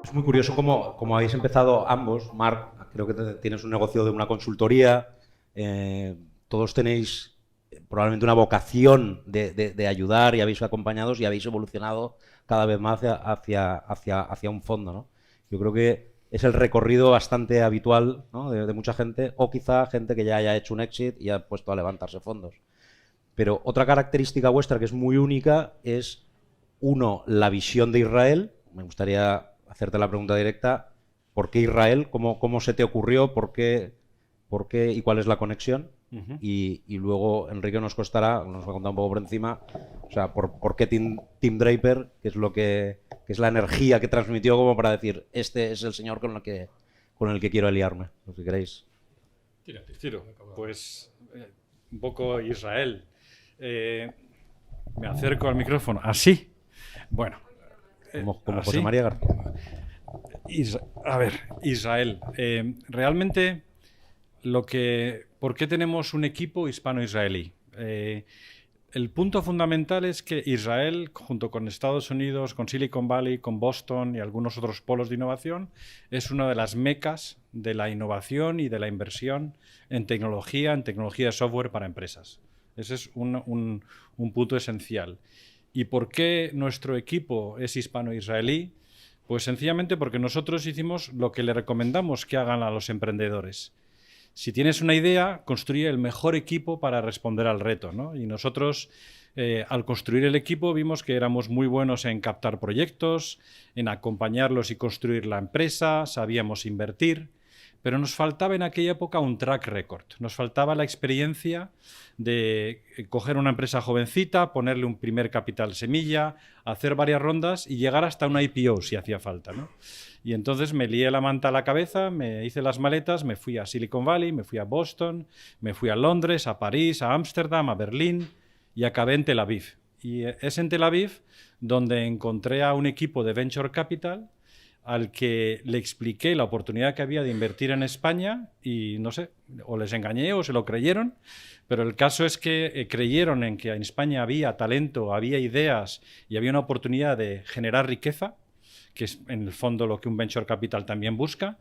Es muy curioso cómo habéis empezado ambos. Marc, creo que tienes un negocio de una consultoría. Todos tenéis probablemente una vocación de ayudar y habéis acompañado y habéis evolucionado cada vez más hacia un fondo, ¿no? Yo creo que es el recorrido bastante habitual, ¿no? de mucha gente, o quizá gente que ya haya hecho un exit y ha puesto a levantarse fondos. Pero otra característica vuestra que es muy única es, uno, la visión de Israel. Me gustaría hacerte la pregunta directa. ¿Por qué Israel? ¿Cómo se te ocurrió? ¿Por qué y cuál es la conexión? Y luego Enrique nos va a contar un poco por encima, o sea, por qué Tim Draper, que es la energía que transmitió como para decir, este es el señor con el que quiero aliarme, si queréis. Tiro. Pues un poco Israel. Me acerco al micrófono. Así. Bueno. Como así. José María García. A ver, Israel. Realmente, ¿por qué tenemos un equipo hispano-israelí? El punto fundamental es que Israel, junto con Estados Unidos, con Silicon Valley, con Boston y algunos otros polos de innovación, es una de las mecas de la innovación y de la inversión en tecnología de software para empresas. Ese es un punto esencial. ¿Y por qué nuestro equipo es hispano-israelí? Pues sencillamente porque nosotros hicimos lo que le recomendamos que hagan a los emprendedores. Si tienes una idea, construye el mejor equipo para responder al reto, ¿no? Y nosotros, al construir el equipo, vimos que éramos muy buenos en captar proyectos, en acompañarlos y construir la empresa, sabíamos invertir, pero nos faltaba en aquella época un track record. Nos faltaba la experiencia de coger una empresa jovencita, ponerle un primer capital semilla, hacer varias rondas y llegar hasta una IPO si hacía falta, ¿no? Y entonces me lié la manta a la cabeza, me hice las maletas, me fui a Silicon Valley, me fui a Boston, me fui a Londres, a París, a Ámsterdam, a Berlín y acabé en Tel Aviv. Y es en Tel Aviv donde encontré a un equipo de Venture Capital al que le expliqué la oportunidad que había de invertir en España y no sé, o les engañé o se lo creyeron, pero el caso es que creyeron en que en España había talento, había ideas y había una oportunidad de generar riqueza, que es en el fondo lo que un venture capital también busca,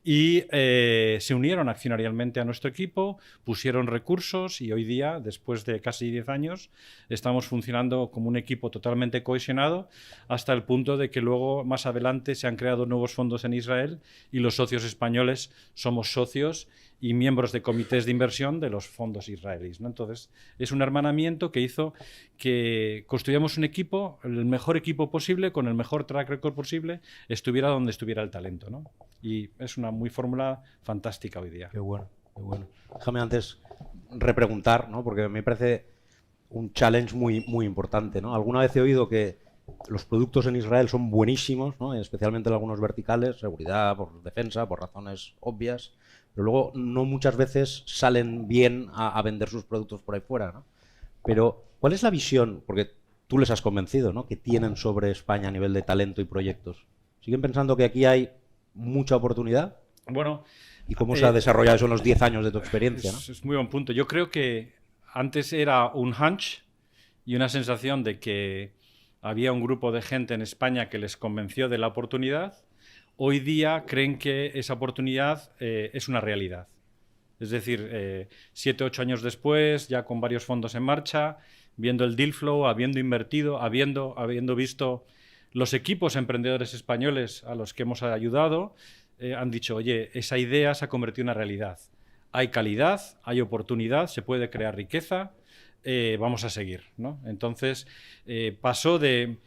y se unieron accionarialmente a nuestro equipo, pusieron recursos y hoy día, después de casi 10 años, estamos funcionando como un equipo totalmente cohesionado hasta el punto de que luego, más adelante, se han creado nuevos fondos en Israel y los socios españoles somos socios y miembros de comités de inversión de los fondos israelíes, ¿no? Entonces, es un hermanamiento que hizo que construyamos un equipo, el mejor equipo posible, con el mejor track record posible, estuviera donde estuviera el talento, ¿no? Y es una fórmula fantástica hoy día. Qué bueno, qué bueno. Déjame antes repreguntar, ¿no? Porque me parece un challenge muy importante, ¿no? Alguna vez he oído que los productos en Israel son buenísimos, ¿no? Especialmente en algunos verticales, seguridad, por defensa, por razones obvias, pero luego no muchas veces salen bien a vender sus productos por ahí fuera, ¿no? Pero, ¿cuál es la visión? Porque tú les has convencido, ¿no? Que tienen sobre España a nivel de talento y proyectos. ¿Siguen pensando que aquí hay mucha oportunidad? Bueno, ¿Y cómo se ha desarrollado eso en los 10 años de tu experiencia, ¿no? Es muy buen punto. Yo creo que antes era un hunch y una sensación de que había un grupo de gente en España que les convenció de la oportunidad. Hoy día creen que esa oportunidad es una realidad. Es decir, 7 o 8 años después, ya con varios fondos en marcha, viendo el deal flow, habiendo invertido, habiendo visto los equipos emprendedores españoles a los que hemos ayudado, han dicho, oye, esa idea se ha convertido en una realidad. Hay calidad, hay oportunidad, se puede crear riqueza, vamos a seguir, ¿no? Entonces, pasó de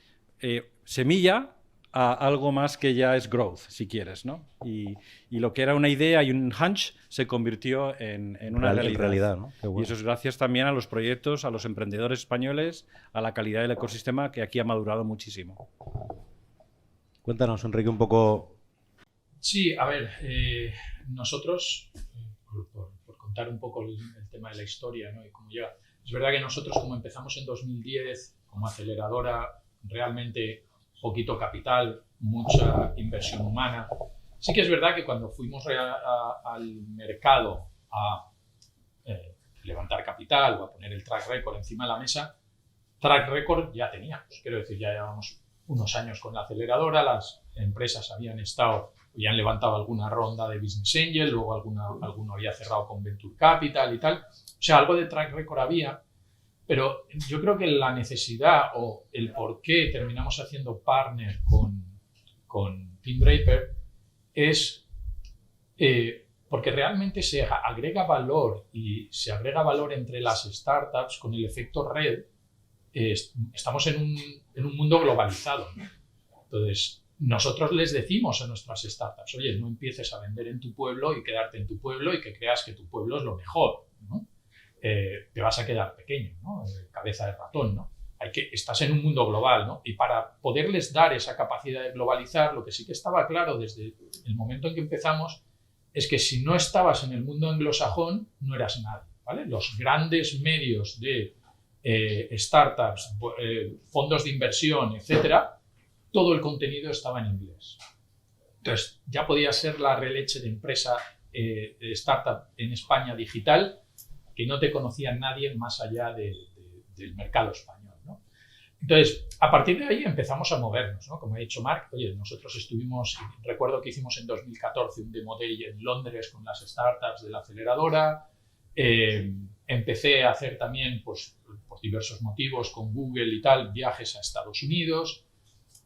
semilla a algo más que ya es growth, si quieres, ¿no? Y lo que era una idea y un hunch se convirtió en una realidad. En realidad, ¿no? Qué bueno. Y eso es gracias también a los proyectos, a los emprendedores españoles, a la calidad del ecosistema que aquí ha madurado muchísimo. Cuéntanos, Enrique, un poco. Sí, a ver, nosotros, por contar un poco el tema de la historia, ¿no? Y cómo llega, es verdad que nosotros, como empezamos en 2010 como aceleradora, realmente poquito capital, mucha inversión humana. Sí que es verdad que cuando fuimos al mercado a levantar capital o a poner el track record encima de la mesa, track record ya teníamos. Quiero decir, ya llevamos unos años con la aceleradora, las empresas habían levantado alguna ronda de Business Angel, luego alguno había cerrado con Venture Capital y tal. O sea, algo de track record había, pero yo creo que la necesidad o el por qué terminamos haciendo partner con Team Draper es porque realmente se agrega valor y se agrega valor entre las startups con el efecto red. Estamos en un mundo globalizado, ¿no? Entonces, nosotros les decimos a nuestras startups, oye, no empieces a vender en tu pueblo y quedarte en tu pueblo y que creas que tu pueblo es lo mejor, ¿no? Te vas a quedar pequeño, ¿no? Cabeza de ratón, ¿no? Estás en un mundo global, ¿no? Y para poderles dar esa capacidad de globalizar, lo que sí que estaba claro desde el momento en que empezamos es que si no estabas en el mundo anglosajón, no eras nadie, ¿vale? Los grandes medios de startups, fondos de inversión, etcétera, todo el contenido estaba en inglés. Entonces, ya podía ser la releche de empresa de startup en España digital, que no te conocía nadie más allá del mercado español, ¿no? Entonces, a partir de ahí empezamos a movernos, ¿no? Como ha dicho Marc, oye, nosotros recuerdo que hicimos en 2014 un demo day en Londres con las startups de la aceleradora. Empecé a hacer también, pues, por diversos motivos, con Google y tal, viajes a Estados Unidos,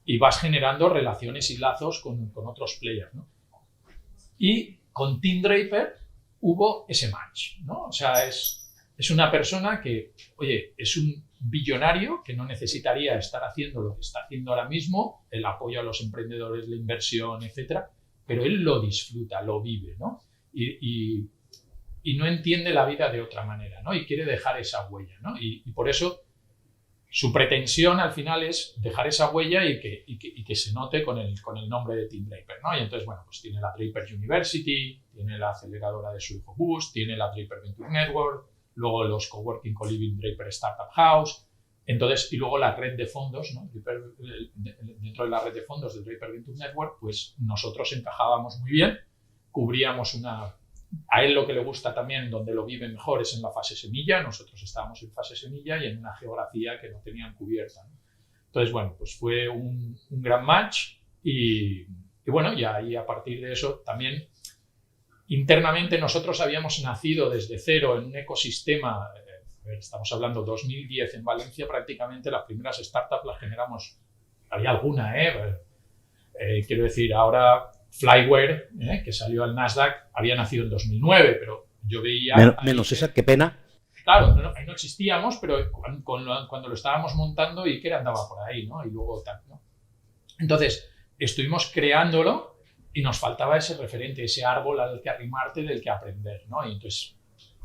y vas generando relaciones y lazos con otros players, ¿no? Y con Tim Draper hubo ese match, ¿no? O sea, es una persona que, oye, es un billonario que no necesitaría estar haciendo lo que está haciendo ahora mismo, el apoyo a los emprendedores, la inversión, etcétera, pero él lo disfruta, lo vive, ¿no? Y no entiende la vida de otra manera, ¿no? Y quiere dejar esa huella, ¿no? Y por eso su pretensión al final es dejar esa huella y que se note con el nombre de Team Draper, ¿no? Y entonces, bueno, pues tiene la Draper University, tiene la aceleradora de su hijo Boost, tiene la Draper Venture Network, luego los coworking co-living Draper Startup House, entonces, y luego la red de fondos, ¿no? Dentro de la red de fondos del Draper Venture Network, pues nosotros encajábamos muy bien, cubríamos a él lo que le gusta también, donde lo vive mejor, es en la fase semilla. Nosotros estábamos en fase semilla y en una geografía que no tenían cubierta, ¿no? Entonces, bueno, pues fue un gran match y bueno, y ahí a partir de eso también internamente nosotros habíamos nacido desde cero en un ecosistema. Estamos hablando 2010 en Valencia, prácticamente las primeras startups las generamos, había alguna, quiero decir, ahora Flyware, que salió al Nasdaq, había nacido en 2009, pero yo veía... Menos esa, qué pena. Claro, ahí no existíamos, pero cuando lo estábamos montando, Iker andaba por ahí, ¿no? Y luego tal, ¿no? Entonces, estuvimos creándolo y nos faltaba ese referente, ese árbol al que arrimarte, del que aprender, ¿no? Y entonces,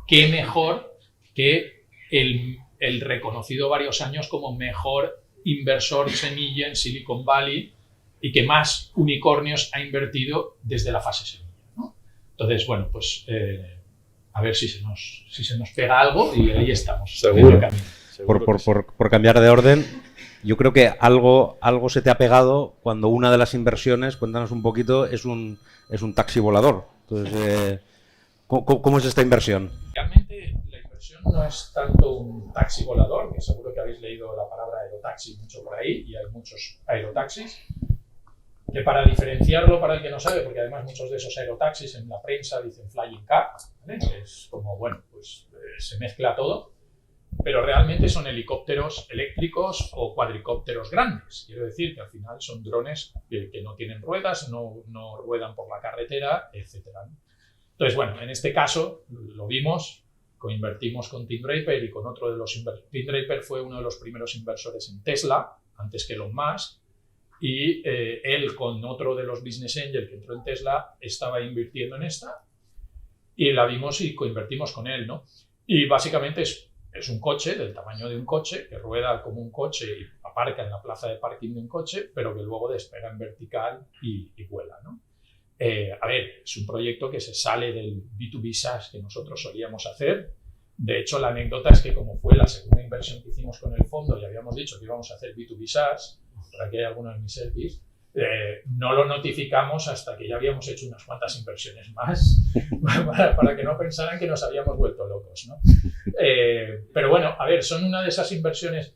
¿qué mejor que el reconocido varios años como mejor inversor semilla en Silicon Valley y que más unicornios ha invertido desde la fase semilla, ¿no? Entonces, bueno, pues a ver si se nos pega algo y ahí estamos. Seguro. Por cambiar de orden, yo creo que algo se te ha pegado cuando una de las inversiones, cuéntanos un poquito, es un taxi volador. Entonces, ¿cómo es esta inversión? Realmente la inversión no es tanto un taxi volador, que seguro que habéis leído la palabra aerotaxi mucho por ahí, y hay muchos aerotaxis. Que para diferenciarlo, para el que no sabe, porque además muchos de esos aerotaxis en la prensa dicen flying car, ¿vale? Es como, bueno, pues se mezcla todo, pero realmente son helicópteros eléctricos o cuadricópteros grandes. Quiero decir que al final son drones que no tienen ruedas, no ruedan por la carretera, etcétera, ¿no? Entonces, bueno, en este caso lo vimos, coinvertimos con Tim Draper y con otro de los inversores. Tim Draper fue uno de los primeros inversores en Tesla, antes que Elon Musk. Y él con otro de los business angel que entró en Tesla estaba invirtiendo en esta y la vimos y coinvertimos con él, ¿no? Y básicamente es un coche del tamaño de un coche que rueda como un coche y aparca en la plaza de parking de un coche, pero que luego despega en vertical y vuela, ¿no? A ver, es un proyecto que se sale del B2B SaaS que nosotros solíamos hacer. De hecho, la anécdota es que como fue la segunda inversión que hicimos con el fondo y habíamos dicho que íbamos a hacer B2B SaaS, por aquí hay algunos de mis selfies, no lo notificamos hasta que ya habíamos hecho unas cuantas inversiones más para que no pensaran que nos habíamos vuelto locos, ¿no? Pero bueno, a ver, son una de esas inversiones.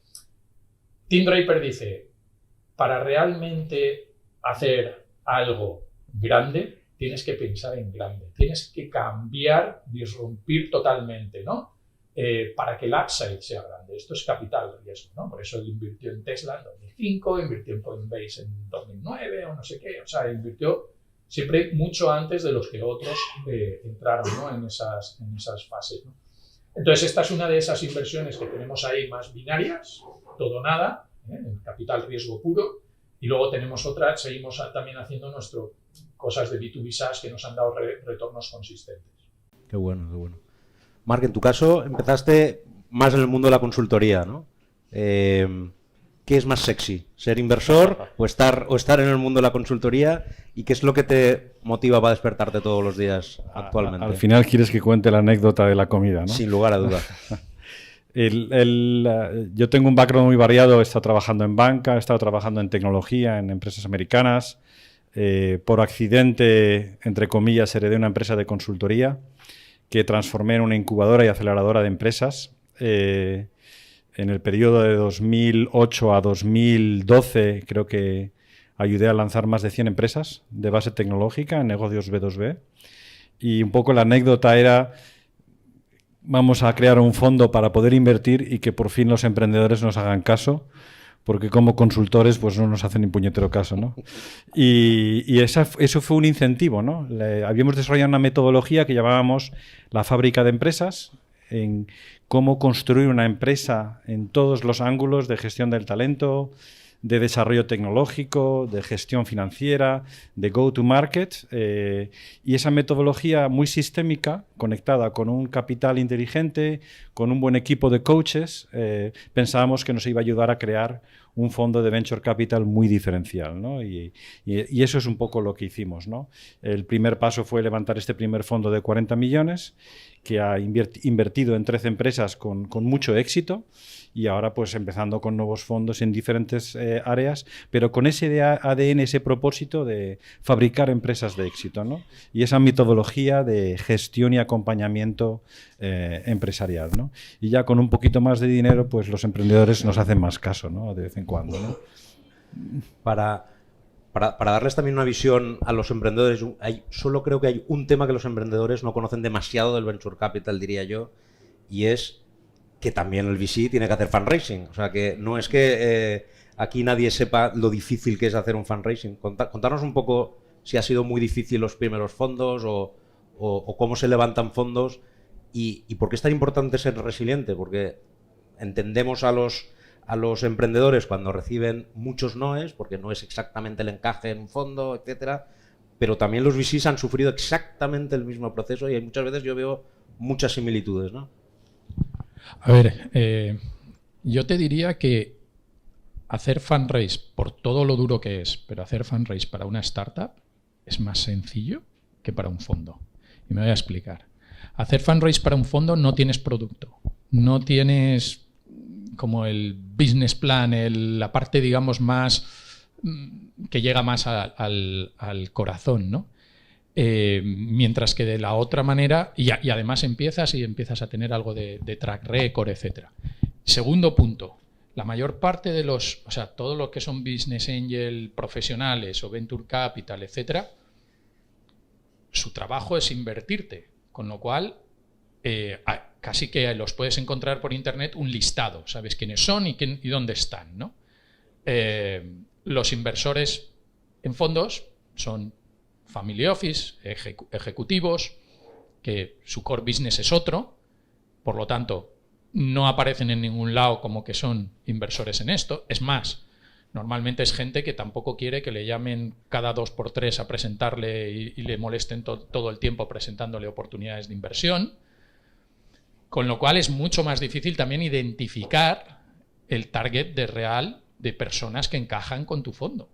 Tim Draper dice, para realmente hacer algo grande, tienes que pensar en grande, tienes que cambiar, disrumpir totalmente, ¿no? Para que el upside sea grande. Esto es capital riesgo, ¿no? Por eso él invirtió en Tesla en 2005, invirtió en Coinbase en 2009 o no sé qué. O sea, invirtió siempre mucho antes de los que otros entraron, ¿no? en esas fases, ¿no? Entonces, esta es una de esas inversiones que tenemos ahí más binarias, todo o nada, en capital riesgo puro, y luego tenemos otras, seguimos también haciendo cosas de B2B SaaS que nos han dado retornos consistentes. Qué bueno, qué bueno. Marc, en tu caso empezaste más en el mundo de la consultoría, ¿no? ¿Qué es más sexy? ¿Ser inversor o estar en el mundo de la consultoría? ¿Y qué es lo que te motiva para despertarte todos los días actualmente? Al final quieres que cuente la anécdota de la comida, ¿no? Sin lugar a dudas. Yo tengo un background muy variado. He estado trabajando en banca, he estado trabajando en tecnología, en empresas americanas. Por accidente, entre comillas, heredé una empresa de consultoría que transformé en una incubadora y aceleradora de empresas. En el periodo de 2008 a 2012 creo que ayudé a lanzar más de 100 empresas de base tecnológica en negocios B2B. Y un poco la anécdota era, vamos a crear un fondo para poder invertir y que por fin los emprendedores nos hagan caso, porque como consultores pues no nos hacen ni puñetero caso, ¿no? Y eso fue un incentivo, ¿no? Habíamos desarrollado una metodología que llamábamos la fábrica de empresas, en cómo construir una empresa en todos los ángulos de gestión del talento, de desarrollo tecnológico, de gestión financiera, de go-to-market, y esa metodología muy sistémica, conectada con un capital inteligente, con un buen equipo de coaches, pensábamos que nos iba a ayudar a crear un fondo de venture capital muy diferencial, ¿no? Y eso es un poco lo que hicimos, ¿no? El primer paso fue levantar este primer fondo de 40 millones, que ha invertido en 13 empresas con mucho éxito, y ahora pues empezando con nuevos fondos en diferentes áreas, pero con ese ADN, ese propósito de fabricar empresas de éxito, ¿no? Y esa metodología de gestión y acompañamiento empresarial, ¿no? Y ya con un poquito más de dinero, pues los emprendedores nos hacen más caso, ¿no? De vez en cuando, ¿no? Para darles también una visión a los emprendedores, solo creo que hay un tema que los emprendedores no conocen demasiado del Venture Capital, diría yo, y es que también el VC tiene que hacer fundraising. O sea, que no es que aquí nadie sepa lo difícil que es hacer un fundraising. Contarnos un poco si ha sido muy difícil los primeros fondos o cómo se levantan fondos y por qué es tan importante ser resiliente, porque entendemos a los emprendedores cuando reciben muchos noes, porque no es exactamente el encaje en un fondo, etcétera, pero también los VCs han sufrido exactamente el mismo proceso y muchas veces yo veo muchas similitudes, ¿no? A ver, yo te diría que hacer fundraise, por todo lo duro que es, pero hacer fundraise para una startup es más sencillo que para un fondo. Y me voy a explicar. Hacer fundraise para un fondo no tienes producto, no tienes como el business plan, la parte, digamos, más que llega más al corazón, ¿no? Mientras que de la otra manera, y además empiezas a tener algo de track record, etcétera. Segundo punto, la mayor parte de todo lo que son business angel profesionales o venture capital, etcétera, su trabajo es invertirte, con lo cual casi que los puedes encontrar por internet un listado, sabes quiénes son y dónde están, ¿no? Los inversores en fondos son family office, ejecutivos, que su core business es otro, por lo tanto, no aparecen en ningún lado como que son inversores en esto. Es más, normalmente es gente que tampoco quiere que le llamen cada 2x3 a presentarle y le molesten todo el tiempo presentándole oportunidades de inversión, con lo cual es mucho más difícil también identificar el target real de personas que encajan con tu fondo.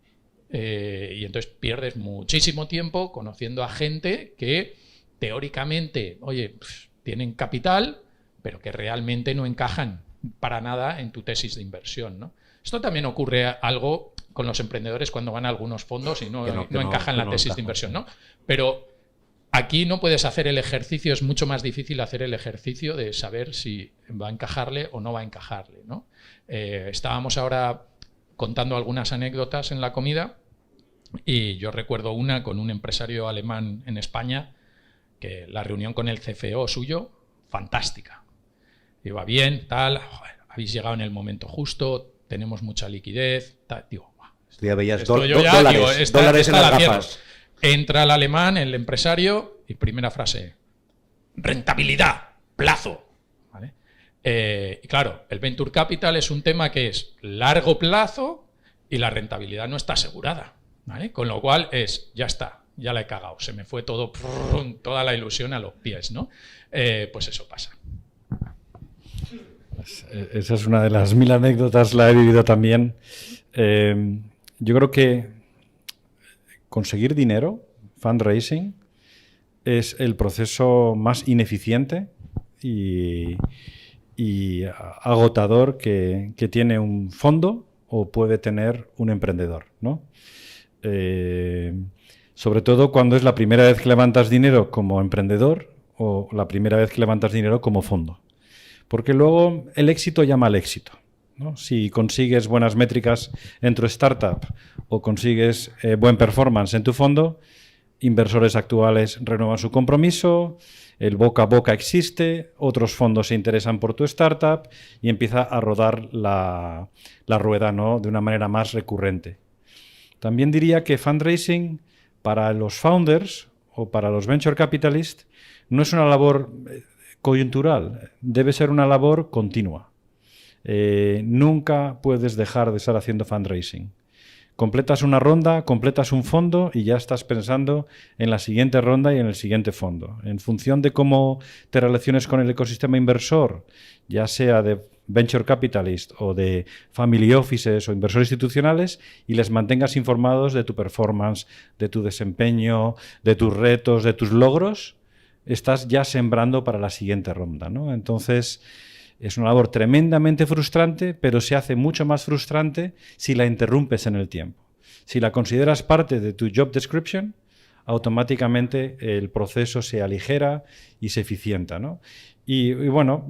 Y entonces pierdes muchísimo tiempo conociendo a gente que teóricamente, oye, tienen capital, pero que realmente no encajan para nada en tu tesis de inversión, ¿no? Esto también ocurre algo con los emprendedores cuando van a algunos fondos y no encajan en la tesis de inversión, ¿no? Pero aquí no puedes hacer el ejercicio, es mucho más difícil hacer el ejercicio de saber si va a encajarle o no va a encajarle, ¿no? Estábamos ahora contando algunas anécdotas en la comida y yo recuerdo una con un empresario alemán en España que la reunión con el CFO suyo, fantástica. Iba bien, tal, joder, habéis llegado en el momento justo, tenemos mucha liquidez, tal. Digo, Tú ya veías esto yo ya, dólares, digo, dólares en esta las la cierro. gafas. Entra el alemán, el empresario, y primera frase, rentabilidad, plazo. ¿Vale? Y claro, el Venture Capital es un tema que es largo plazo y la rentabilidad no está asegurada. ¿Vale? Con lo cual ya está, ya la he cagado, se me fue todo, toda la ilusión a los pies, ¿no? Pues eso pasa. Esa es una de las 1000 anécdotas, la he vivido también. Yo creo que conseguir dinero, fundraising, es el proceso más ineficiente y agotador que tiene un fondo o puede tener un emprendedor, ¿no? Sobre todo cuando es la primera vez que levantas dinero como emprendedor o la primera vez que levantas dinero como fondo. Porque luego el éxito llama al éxito, ¿no? Si consigues buenas métricas en tu startup o consigues buen performance en tu fondo, inversores actuales renuevan su compromiso, el boca a boca existe, otros fondos se interesan por tu startup y empieza a rodar la rueda, ¿no? De una manera más recurrente. También diría que fundraising para los founders o para los venture capitalists no es una labor coyuntural, debe ser una labor continua. Nunca puedes dejar de estar haciendo fundraising. Completas una ronda, completas un fondo y ya estás pensando en la siguiente ronda y en el siguiente fondo. En función de cómo te relaciones con el ecosistema inversor, ya sea de venture capitalist o de family offices o inversores institucionales, y les mantengas informados de tu performance, de tu desempeño, de tus retos, de tus logros, estás ya sembrando para la siguiente ronda, ¿no? Entonces, es una labor tremendamente frustrante, pero se hace mucho más frustrante si la interrumpes en el tiempo. Si la consideras parte de tu job description, automáticamente el proceso se aligera y se eficienta, ¿no? Y bueno,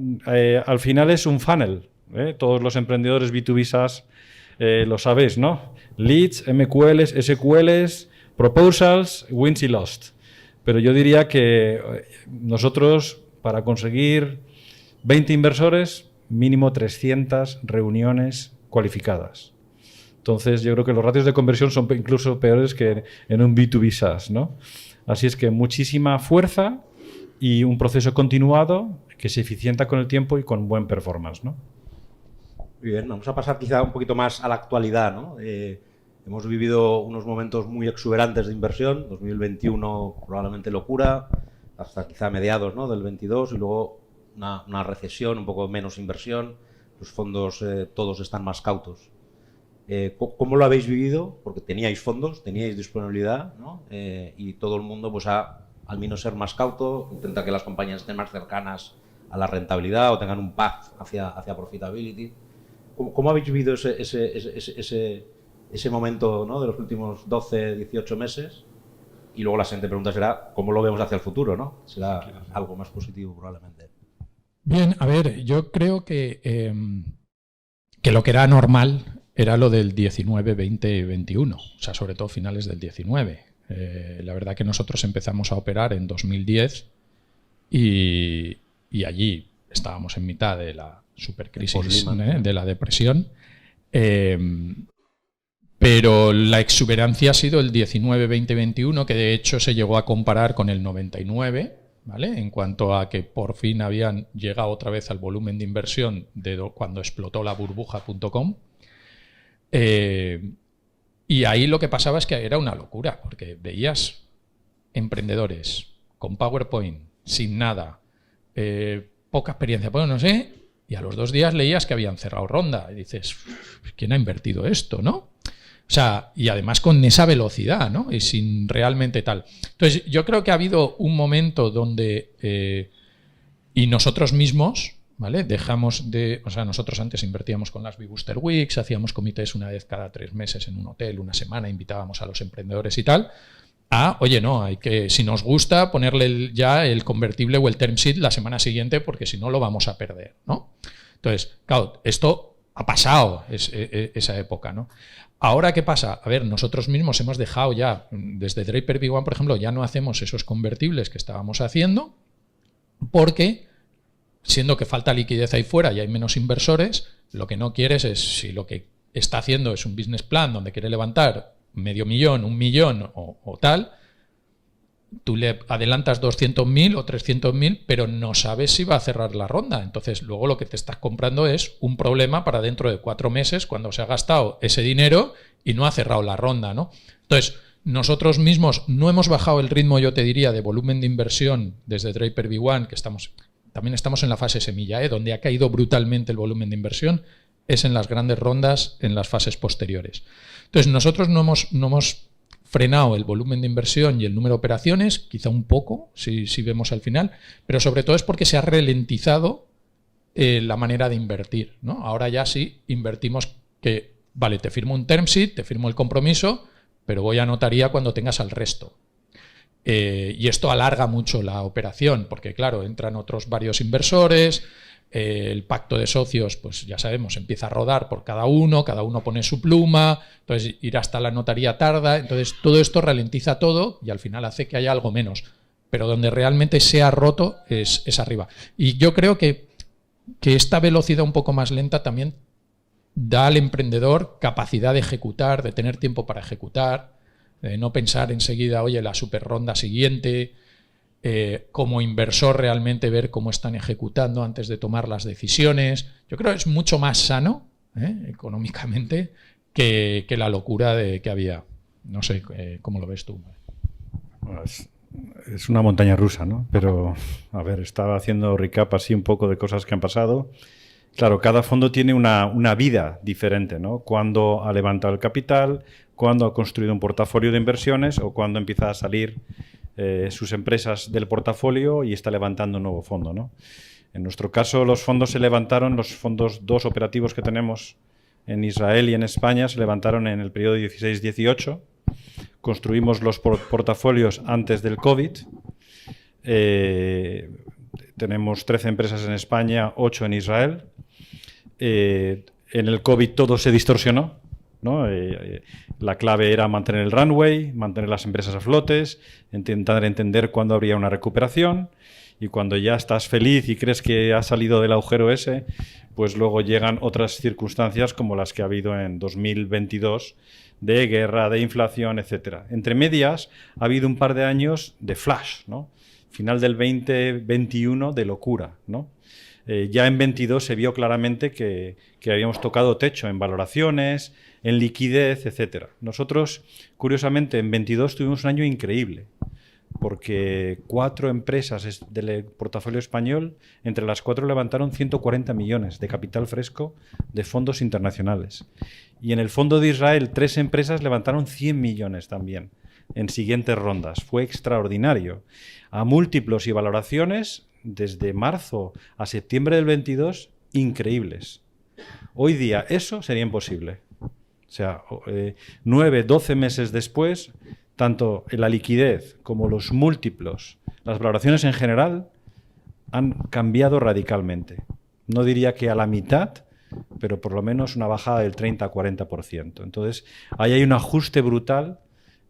al final es un funnel, ¿eh? Todos los emprendedores B2B SaaS lo sabéis, ¿no? Leads, MQLs, SQLs, proposals, wins y lost. Pero yo diría que nosotros, para conseguir 20 inversores, mínimo 300 reuniones cualificadas. Entonces, yo creo que los ratios de conversión son incluso peores que en un B2B SaaS, ¿no? Así es que muchísima fuerza y un proceso continuado que se eficienta con el tiempo y con buen performance, ¿no? Muy bien, vamos a pasar quizá un poquito más a la actualidad, ¿no? Hemos vivido unos momentos muy exuberantes de inversión, 2021 probablemente locura, hasta quizá mediados, ¿no? del 22 y luego una recesión, un poco menos inversión, los fondos todos están más cautos. ¿Cómo lo habéis vivido? Porque teníais fondos, teníais disponibilidad, ¿no? Y todo el mundo pues al menos ser más cauto, intenta que las compañías estén más cercanas a la rentabilidad o tengan un path hacia profitability. ¿Cómo habéis vivido ese momento, ¿no? de los últimos 12, 18 meses? Y luego la siguiente pregunta será, ¿cómo lo vemos hacia el futuro, ¿no? Será algo más positivo probablemente. Bien, a ver, yo creo que lo que era normal era lo del 19, 20 y 21, o sea, sobre todo finales del 19. La verdad que nosotros empezamos a operar en 2010 y allí estábamos en mitad de la supercrisis, de la depresión. Pero la exuberancia ha sido el 19, 20, 21, que de hecho se llegó a comparar con el 99, ¿vale? En cuanto a que por fin habían llegado otra vez al volumen de inversión de cuando explotó la burbuja.com. Y ahí lo que pasaba es que era una locura, porque veías emprendedores con PowerPoint, sin nada, poca experiencia, pues no sé, y a los 2 días leías que habían cerrado ronda. Y dices, ¿quién ha invertido esto, no? O sea, y además con esa velocidad, ¿no? Y sin realmente tal. Entonces, yo creo que ha habido un momento donde, y nosotros mismos, ¿vale? O sea, nosotros antes invertíamos con las B-Booster Weeks, hacíamos comités una vez cada 3 meses en un hotel, una semana, invitábamos a los emprendedores y tal. Oye, no, hay que, si nos gusta, ponerle ya el convertible o el term sheet la semana siguiente, porque si no lo vamos a perder, ¿no? Entonces, claro, esto ha pasado esa época, ¿no? Ahora, ¿qué pasa? A ver, nosotros mismos hemos dejado ya, desde Draper B1, por ejemplo, ya no hacemos esos convertibles que estábamos haciendo, porque, siendo que falta liquidez ahí fuera y hay menos inversores, lo que no quieres es, si lo que está haciendo es un business plan donde quiere levantar 500.000, 1 millón o tal, tú le adelantas 200.000 o 300.000, pero no sabes si va a cerrar la ronda. Entonces, luego lo que te estás comprando es un problema para dentro de 4 meses, cuando se ha gastado ese dinero y no ha cerrado la ronda, ¿no? Entonces, nosotros mismos no hemos bajado el ritmo, yo te diría, de volumen de inversión desde Draper B1, que también estamos en la fase semilla, donde ha caído brutalmente el volumen de inversión, es en las grandes rondas, en las fases posteriores. Entonces, nosotros no hemos frenado el volumen de inversión y el número de operaciones, quizá un poco, si vemos al final, pero sobre todo es porque se ha ralentizado la manera de invertir, ¿no? Ahora ya sí invertimos que, vale, te firmo un term sheet, te firmo el compromiso, pero voy a notaría cuando tengas al resto. Y esto alarga mucho la operación, porque claro, entran otros varios inversores, el pacto de socios, pues ya sabemos, empieza a rodar por cada uno pone su pluma, entonces ir hasta la notaría tarda, entonces todo esto ralentiza todo y al final hace que haya algo menos, pero donde realmente se ha roto es arriba. Y yo creo que esta velocidad un poco más lenta también da al emprendedor capacidad de ejecutar, de tener tiempo para ejecutar, de no pensar enseguida, oye, la super ronda siguiente. Como inversor realmente ver cómo están ejecutando antes de tomar las decisiones. Yo creo que es mucho más sano económicamente que la locura que había. No sé cómo lo ves tú. Bueno, es una montaña rusa, ¿no? Pero, a ver, estaba haciendo recap así un poco de cosas que han pasado. Claro, cada fondo tiene una vida diferente, ¿no? Cuando ha levantado el capital, cuando ha construido un portafolio de inversiones o cuando empieza a salir sus empresas del portafolio y está levantando un nuevo fondo, ¿no? En nuestro caso, los fondos se levantaron, los fondos 2 operativos que tenemos en Israel y en España se levantaron en el periodo 16-18. Construimos los portafolios antes del COVID. Tenemos 13 empresas en España, 8 en Israel. En el COVID todo se distorsionó, ¿no? La clave era mantener el runway, mantener las empresas a flotes, intentar entender cuándo habría una recuperación, y cuando ya estás feliz y crees que has salido del agujero ese, pues luego llegan otras circunstancias como las que ha habido en 2022 de guerra, de inflación, etcétera. Entre medias ha habido un par de años de flash, ¿no? Final del 2021 de locura, ¿no? Ya en 22 se vio claramente que habíamos tocado techo en valoraciones, en liquidez, etcétera. Nosotros, curiosamente, en 22 tuvimos un año increíble, porque 4 empresas del portafolio español, entre las 4 levantaron 140 millones de capital fresco de fondos internacionales. Y en el fondo de Israel, 3 empresas levantaron 100 millones también en siguientes rondas. Fue extraordinario. A múltiplos y valoraciones, desde marzo a septiembre del 22, increíbles. Hoy día eso sería imposible. O sea, 9, 12 meses después, tanto la liquidez como los múltiplos, las valoraciones en general, han cambiado radicalmente. No diría que a la mitad, pero por lo menos una bajada del 30-40%. Entonces, ahí hay un ajuste brutal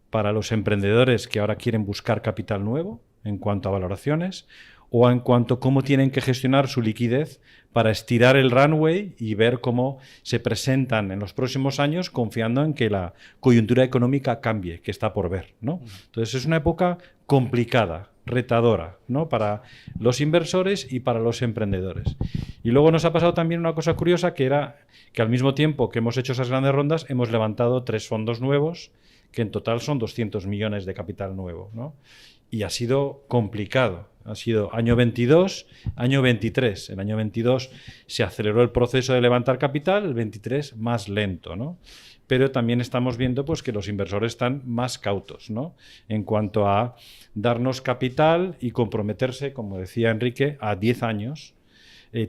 para los emprendedores que ahora quieren buscar capital nuevo en cuanto a valoraciones, o en cuanto a cómo tienen que gestionar su liquidez para estirar el runway y ver cómo se presentan en los próximos años, confiando en que la coyuntura económica cambie, que está por ver, ¿no? Entonces es una época complicada, retadora, ¿no? Para los inversores y para los emprendedores. Y luego nos ha pasado también una cosa curiosa, que era que al mismo tiempo que hemos hecho esas grandes rondas, hemos levantado 3 fondos nuevos, que en total son 200 millones de capital nuevo, ¿no? Y ha sido complicado. Ha sido año 22, año 23. El año 22 se aceleró el proceso de levantar capital, el 23 más lento, ¿no? Pero también estamos viendo pues, que los inversores están más cautos, ¿no? En cuanto a darnos capital y comprometerse, como decía Enrique, a 10 años.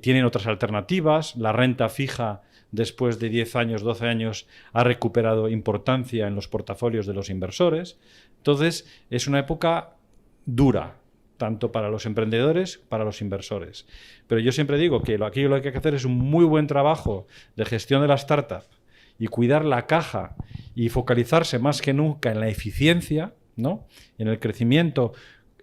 Tienen otras alternativas. La renta fija, después de 10 años, 12 años, ha recuperado importancia en los portafolios de los inversores. Entonces, es una época dura, tanto para los emprendedores, para los inversores. Pero yo siempre digo que aquí lo que hay que hacer es un muy buen trabajo de gestión de la startup y cuidar la caja y focalizarse más que nunca en la eficiencia, ¿no? En el crecimiento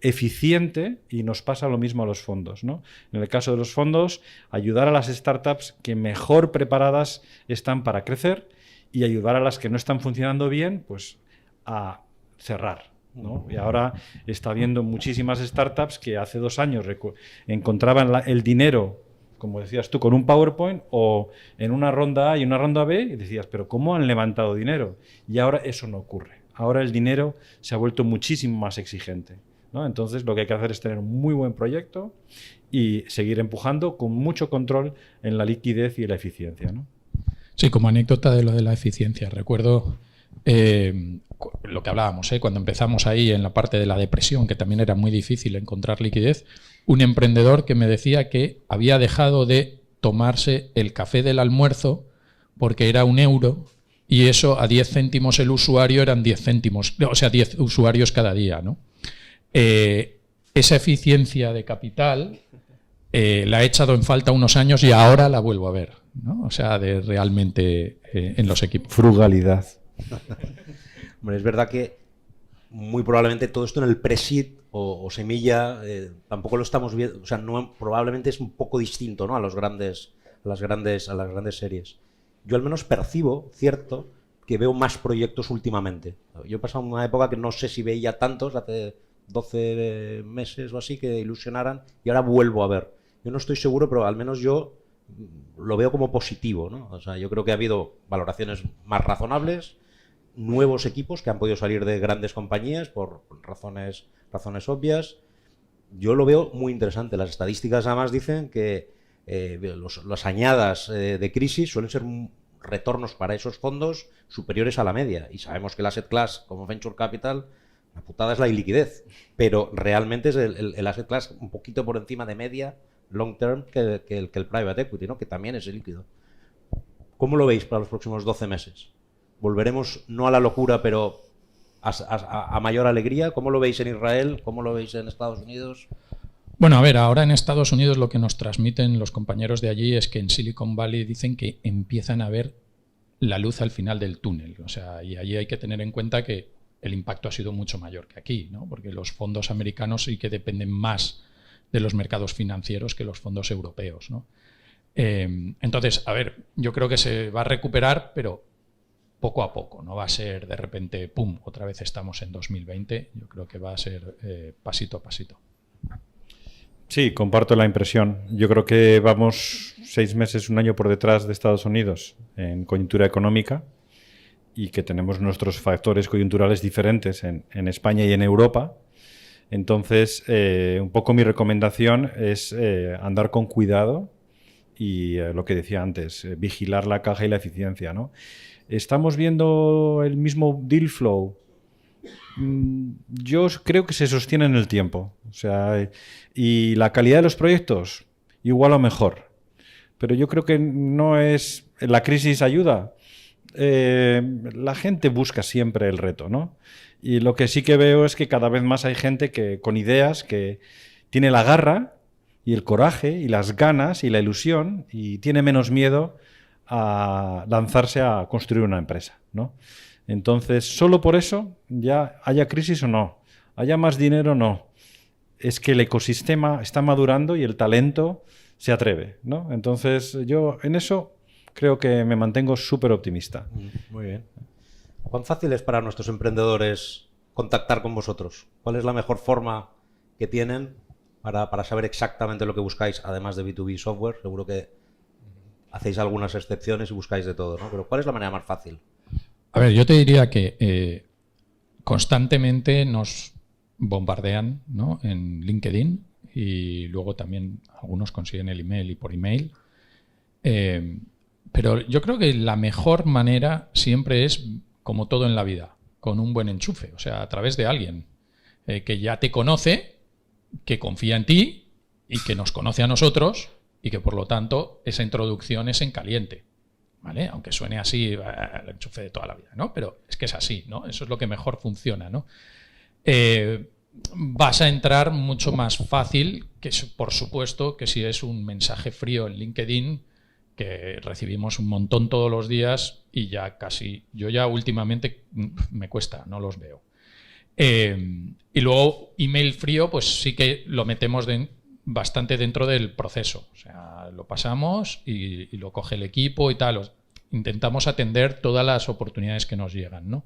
eficiente, y nos pasa lo mismo a los fondos, ¿no? En el caso de los fondos, ayudar a las startups que mejor preparadas están para crecer y ayudar a las que no están funcionando bien, pues a cerrar, ¿no? Y ahora está habiendo muchísimas startups que hace 2 años encontraban el dinero, como decías tú, con un PowerPoint o en una ronda A y una ronda B, y decías, pero ¿cómo han levantado dinero? Y ahora eso no ocurre. Ahora el dinero se ha vuelto muchísimo más exigente, ¿no? Entonces lo que hay que hacer es tener un muy buen proyecto y seguir empujando con mucho control en la liquidez y la eficiencia, ¿no? Sí, como anécdota de lo de la eficiencia, recuerdo lo que hablábamos, cuando empezamos ahí en la parte de la depresión, que también era muy difícil encontrar liquidez, un emprendedor que me decía que había dejado de tomarse el café del almuerzo porque era 1 euro y eso a 10 céntimos el usuario eran 10 céntimos, o sea, 10 usuarios cada día, ¿no? Esa eficiencia de capital la he echado en falta unos años y ahora la vuelvo a ver, ¿no? O sea, de realmente en los equipos. Frugalidad. Hombre, es verdad que muy probablemente todo esto en el pre-seed o semilla tampoco lo estamos viendo, o sea, no, probablemente es un poco distinto, ¿no? a las grandes series. Yo al menos percibo, cierto, que veo más proyectos últimamente. Yo he pasado una época que no sé si veía tantos, hace 12 meses o así, que ilusionaran, y ahora vuelvo a ver. Yo no estoy seguro, pero al menos yo lo veo como positivo, ¿no? O sea, yo creo que ha habido valoraciones más razonables, nuevos equipos que han podido salir de grandes compañías por razones obvias. Yo lo veo muy interesante. Las estadísticas además dicen que las añadas de crisis suelen ser retornos para esos fondos superiores a la media. Y sabemos que el asset class como venture capital, la putada es la iliquidez, pero realmente es el asset class un poquito por encima de media long term que el private equity, ¿no? Que también es líquido. ¿Cómo lo veis para los próximos 12 meses? ¿Volveremos no a la locura, pero a mayor alegría? ¿Cómo lo veis en Israel? ¿Cómo lo veis en Estados Unidos? Bueno, a ver, ahora en Estados Unidos lo que nos transmiten los compañeros de allí es que en Silicon Valley dicen que empiezan a ver la luz al final del túnel. O sea, y allí hay que tener en cuenta que el impacto ha sido mucho mayor que aquí, ¿no? Porque los fondos americanos sí que dependen más de los mercados financieros que los fondos europeos, ¿no? Entonces, a ver, yo creo que se va a recuperar, pero poco a poco, no va a ser de repente, ¡pum!, otra vez estamos en 2020. Yo creo que va a ser pasito a pasito. Sí, comparto la impresión. Yo creo que vamos 6 meses, 1 año por detrás de Estados Unidos en coyuntura económica y que tenemos nuestros factores coyunturales diferentes en España y en Europa. Entonces, un poco mi recomendación es andar con cuidado y lo que decía antes, vigilar la caja y la eficiencia, ¿no? Estamos viendo el mismo deal flow. Yo creo que se sostiene en el tiempo. O sea, y la calidad de los proyectos, igual o mejor. Pero yo creo que no es... ¿La crisis ayuda? La gente busca siempre el reto, ¿no? Y lo que sí que veo es que cada vez más hay gente que con ideas que tiene la garra y el coraje y las ganas y la ilusión y tiene menos miedo a lanzarse a construir una empresa, ¿no? Entonces, solo por eso, ya haya crisis o no, haya más dinero o no, es que el ecosistema está madurando y el talento se atreve, ¿no? Entonces, yo en eso creo que me mantengo súper optimista. Muy bien. ¿Cuán fácil es para nuestros emprendedores contactar con vosotros? ¿Cuál es la mejor forma que tienen para saber exactamente lo que buscáis, además de B2B software? Seguro que hacéis algunas excepciones y buscáis de todo, ¿no? Pero ¿cuál es la manera más fácil? A ver, yo te diría que constantemente nos bombardean, ¿no?, en LinkedIn, y luego también algunos consiguen el email y por email. Pero yo creo que la mejor manera siempre es, como todo en la vida, con un buen enchufe, o sea, a través de alguien que ya te conoce, que confía en ti y que nos conoce a nosotros y que por lo tanto esa introducción es en caliente. ¿Vale? Aunque suene así, el enchufe de toda la vida, ¿no? Pero es que es así, ¿no? Eso es lo que mejor funciona, ¿no? vas a entrar mucho más fácil que, por supuesto, que si es un mensaje frío en LinkedIn, que recibimos un montón todos los días y ya casi, yo ya últimamente me cuesta, no los veo. Y luego email frío, pues sí que lo metemos bastante dentro del proceso. O sea, lo pasamos y lo coge el equipo y tal. Intentamos atender todas las oportunidades que nos llegan, ¿no?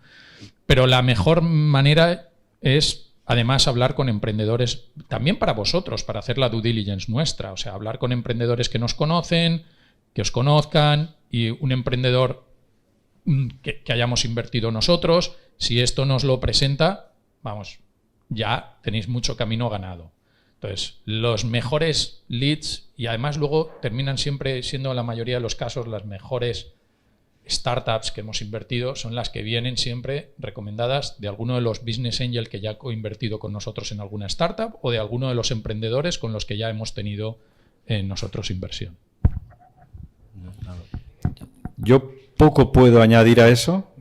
Pero la mejor manera es, además, hablar con emprendedores, también para vosotros, para hacer la due diligence nuestra. O sea, hablar con emprendedores que nos conocen, que os conozcan, y un emprendedor que hayamos invertido nosotros. Si esto nos lo presenta, vamos, ya tenéis mucho camino ganado. Entonces, los mejores leads, y además luego terminan siempre siendo, en la mayoría de los casos, las mejores startups que hemos invertido, son las que vienen siempre recomendadas de alguno de los business angel que ya ha coinvertido con nosotros en alguna startup, o de alguno de los emprendedores con los que ya hemos tenido en nosotros inversión. Yo poco puedo añadir a eso,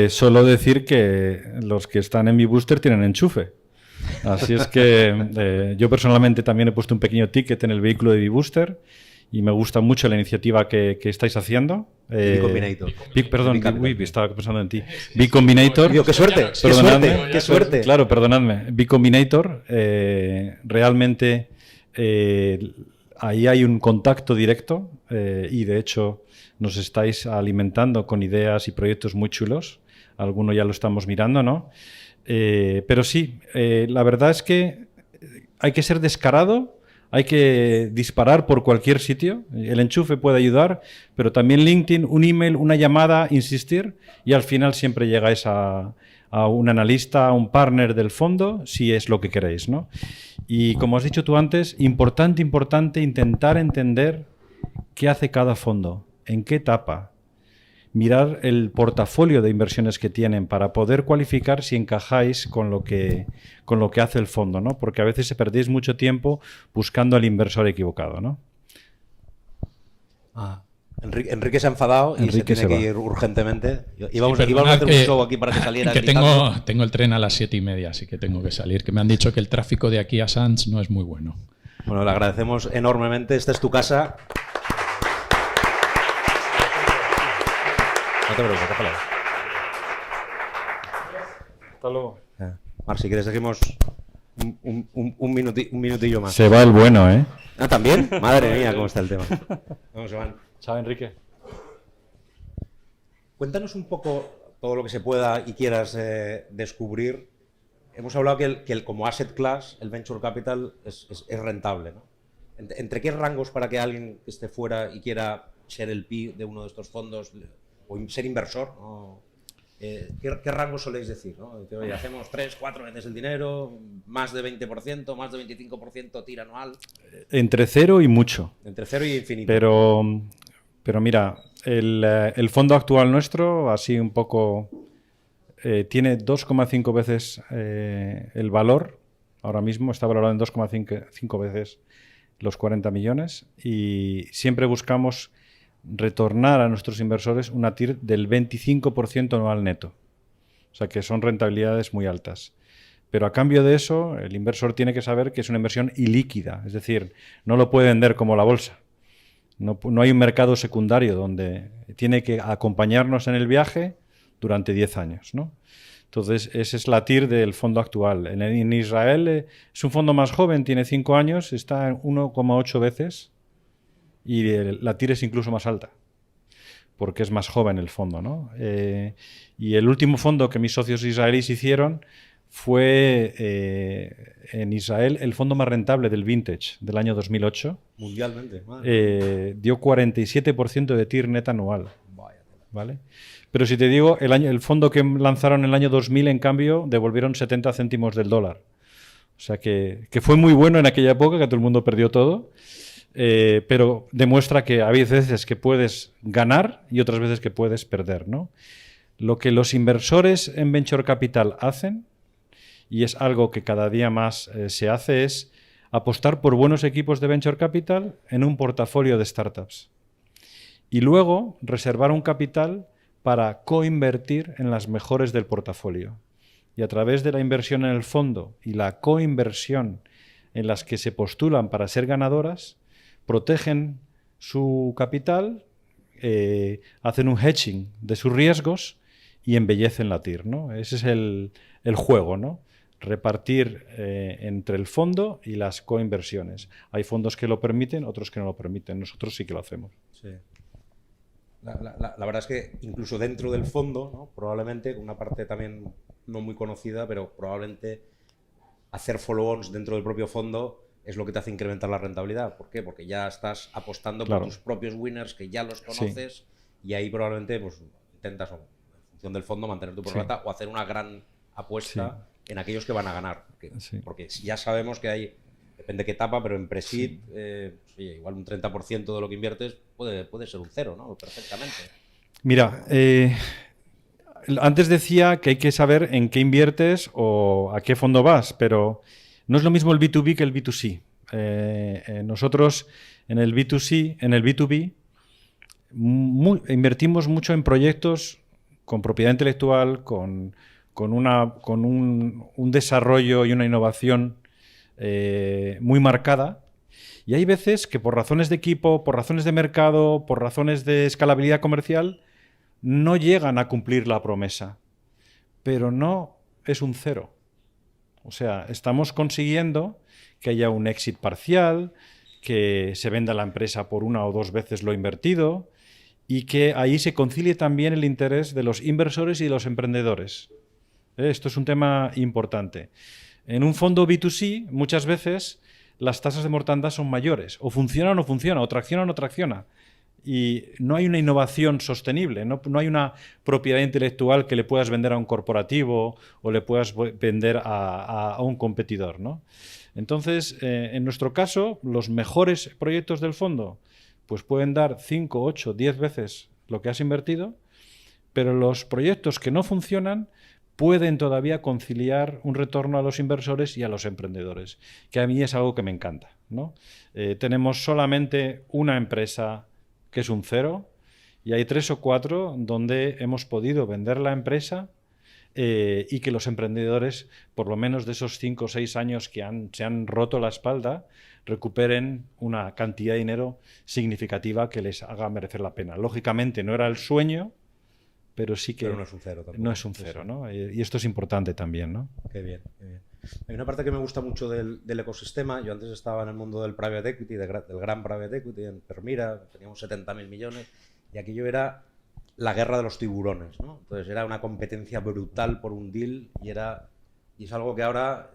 solo decir que los que están en mi booster tienen enchufe. Así es que yo personalmente también he puesto un pequeño ticket en el vehículo de B-Booster y me gusta mucho la iniciativa que estáis haciendo. B-Combinator. Perdón, estaba pensando en ti. B-Combinator. Digo, qué suerte, qué suerte. Claro, perdonadme. B-Combinator, realmente ahí hay un contacto directo y de hecho nos estáis alimentando con ideas y proyectos muy chulos. Alguno ya lo estamos mirando, ¿no? Pero sí, la verdad es que hay que ser descarado, hay que disparar por cualquier sitio. El enchufe puede ayudar, pero también LinkedIn, un email, una llamada, insistir, y al final siempre llegáis a un analista, a un partner del fondo, si es lo que queréis, ¿no? Y como has dicho tú antes, importante intentar entender qué hace cada fondo, en qué etapa. Mirar el portafolio de inversiones que tienen para poder cualificar si encajáis con lo que hace el fondo, ¿no? Porque a veces se perdéis mucho tiempo buscando al inversor equivocado, ¿no? Enrique se ha enfadado y Enrique se tiene que ir urgentemente. Íbamos a hacer un show aquí para que saliera. Que tengo el tren a las 7:30, así que tengo que salir. Que me han dicho que el tráfico de aquí a Sants no es muy bueno. Bueno, le agradecemos enormemente. Esta es tu casa. No te preocupes, déjalo. Hasta luego. Mar, si quieres seguimos un minutillo más. Se va el bueno, ¿eh? Ah, ¿también? Madre mía, cómo está el tema. Vamos, Iván. Chao, Enrique. Cuéntanos un poco todo lo que se pueda y quieras descubrir. Hemos hablado que como asset class, el venture capital es rentable, ¿no? ¿Entre qué rangos para que alguien que esté fuera y quiera ser el PI de uno de estos fondos o ser inversor, ¿no? ¿Qué rango soléis decir, ¿no? Que, oye, hacemos 3-4 veces el dinero, más de 20%, más de 25% tira anual. Entre 0 y mucho. Entre 0 y infinito. Pero mira, el fondo actual nuestro, así un poco, tiene 2,5 veces el valor. Ahora mismo está valorado en 2,5 veces los 40 millones y siempre buscamos retornar a nuestros inversores una TIR del 25% anual neto. O sea que son rentabilidades muy altas. Pero a cambio de eso, el inversor tiene que saber que es una inversión ilíquida. Es decir, no lo puede vender como la bolsa. No hay un mercado secundario donde tiene que acompañarnos en el viaje durante 10 años, ¿no? Entonces, esa es la TIR del fondo actual. En Israel es un fondo más joven, tiene 5 años, está en 1,8 veces. Y la TIR es incluso más alta, porque es más joven el fondo, ¿no? Y el último fondo que mis socios israelíes hicieron fue en Israel el fondo más rentable del vintage del año 2008. Mundialmente. Dio 47% de TIR net anual. ¿Vale? Pero si te digo, el fondo que lanzaron en el año 2000, en cambio, devolvieron 70 céntimos del dólar. O sea que fue muy bueno en aquella época, que todo el mundo perdió todo. Pero demuestra que hay veces que puedes ganar y otras veces que puedes perder, ¿no? Lo que los inversores en Venture Capital hacen, y es algo que cada día más se hace, es apostar por buenos equipos de Venture Capital en un portafolio de startups. Y luego reservar un capital para coinvertir en las mejores del portafolio. y a través de la inversión en el fondo y la coinversión en las que se postulan para ser ganadoras, protegen su capital, hacen un hedging de sus riesgos y embellecen la TIR, ¿no? Ese es el juego, ¿no? Repartir entre el fondo y las coinversiones. Hay fondos que lo permiten, otros que no lo permiten. Nosotros sí que lo hacemos. Sí. La verdad es que incluso dentro del fondo, ¿no? Probablemente, una parte también no muy conocida, pero probablemente hacer follow-ons dentro del propio fondo es lo que te hace incrementar la rentabilidad. ¿Por qué? Porque ya estás apostando por tus propios winners, que ya los conoces, y ahí probablemente pues, intentas, en función del fondo, mantener tu prorata o hacer una gran apuesta en aquellos que van a ganar. Porque ya sabemos que hay, depende de qué etapa, pero en pre-seed, igual un 30% de lo que inviertes puede ser un cero, ¿no? Perfectamente. Mira, antes decía que hay que saber en qué inviertes o a qué fondo vas, pero no es lo mismo el B2B que el B2C. Nosotros en el B2C, en el B2B, invertimos mucho en proyectos con propiedad intelectual, con un desarrollo y una innovación muy marcada. Y hay veces que por razones de equipo, por razones de mercado, por razones de escalabilidad comercial, no llegan a cumplir la promesa. Pero no es un cero. O sea, estamos consiguiendo que haya un exit parcial, que se venda la empresa por 1 o 2 veces lo invertido y que ahí se concilie también el interés de los inversores y de los emprendedores. Esto es un tema importante. En un fondo B2C, muchas veces las tasas de mortandad son mayores. O funciona o no funciona, o tracciona o no tracciona. Y no hay una innovación sostenible, no hay una propiedad intelectual que le puedas vender a un corporativo o le puedas vender a un competidor, ¿no? Entonces, en nuestro caso, los mejores proyectos del fondo pues pueden dar 5, 8, 10 veces lo que has invertido, pero los proyectos que no funcionan pueden todavía conciliar un retorno a los inversores y a los emprendedores, que a mí es algo que me encanta, ¿no? Tenemos solamente una empresa que es un cero, y hay 3 o 4 donde hemos podido vender la empresa y que los emprendedores, por lo menos de esos 5 o 6 años que se han roto la espalda, recuperen una cantidad de dinero significativa que les haga merecer la pena. Lógicamente no era el sueño, pero sí que... Pero no es un cero tampoco. No es un cero, ¿no? Y esto es importante también, ¿no? Qué bien, qué bien. Hay una parte que me gusta mucho del ecosistema. Yo antes estaba en el mundo del private equity, del gran private equity, en Permira, teníamos 70.000 millones, y aquello era la guerra de los tiburones, ¿no? Entonces era una competencia brutal por un deal y es algo que ahora,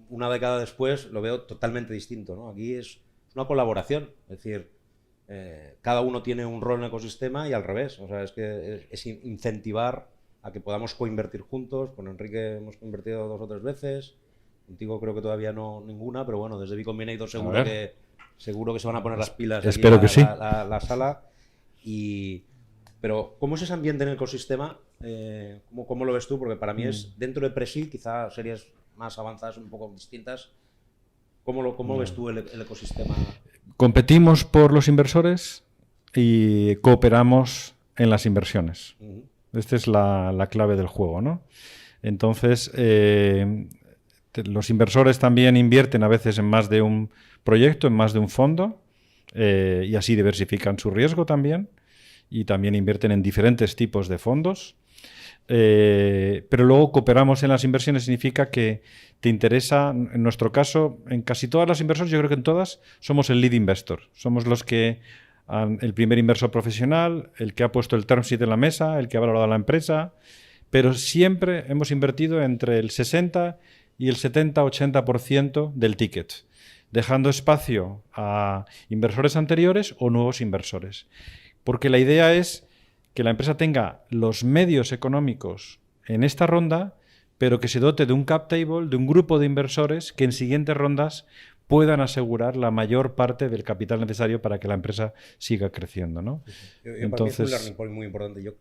una década después, lo veo totalmente distinto, ¿no? Aquí es una colaboración, es decir, cada uno tiene un rol en el ecosistema y al revés. O sea, es que es incentivar a que podamos coinvertir juntos. Con Enrique hemos coinvertido 2 o 3 veces, contigo creo que todavía no ninguna, pero bueno, desde B-Combinator seguro que se van a poner las pilas. Espero aquí que sí. La sala. Pero ¿cómo es ese ambiente en el ecosistema? ¿Cómo lo ves tú? Porque para mí es dentro de Presid, quizá series más avanzadas un poco distintas. ¿Cómo ves tú el ecosistema? Competimos por los inversores y cooperamos en las inversiones. Esta es la clave del juego, ¿no? Entonces, los inversores también invierten a veces en más de un proyecto, en más de un fondo, y así diversifican su riesgo también, y también invierten en diferentes tipos de fondos. Pero luego cooperamos en las inversiones, significa que te interesa, en nuestro caso, en casi todas las inversiones, yo creo que en todas, somos el lead investor. Somos los que, el primer inversor profesional, el que ha puesto el term sheet en la mesa, el que ha valorado la empresa, pero siempre hemos invertido entre el 60 y el 70-80% del ticket, dejando espacio a inversores anteriores o nuevos inversores. Porque la idea es que la empresa tenga los medios económicos en esta ronda, pero que se dote de un cap table, de un grupo de inversores que en siguientes rondas puedan asegurar la mayor parte del capital necesario para que la empresa siga creciendo, ¿no? Entonces, para mí es un learning point muy importante. Yo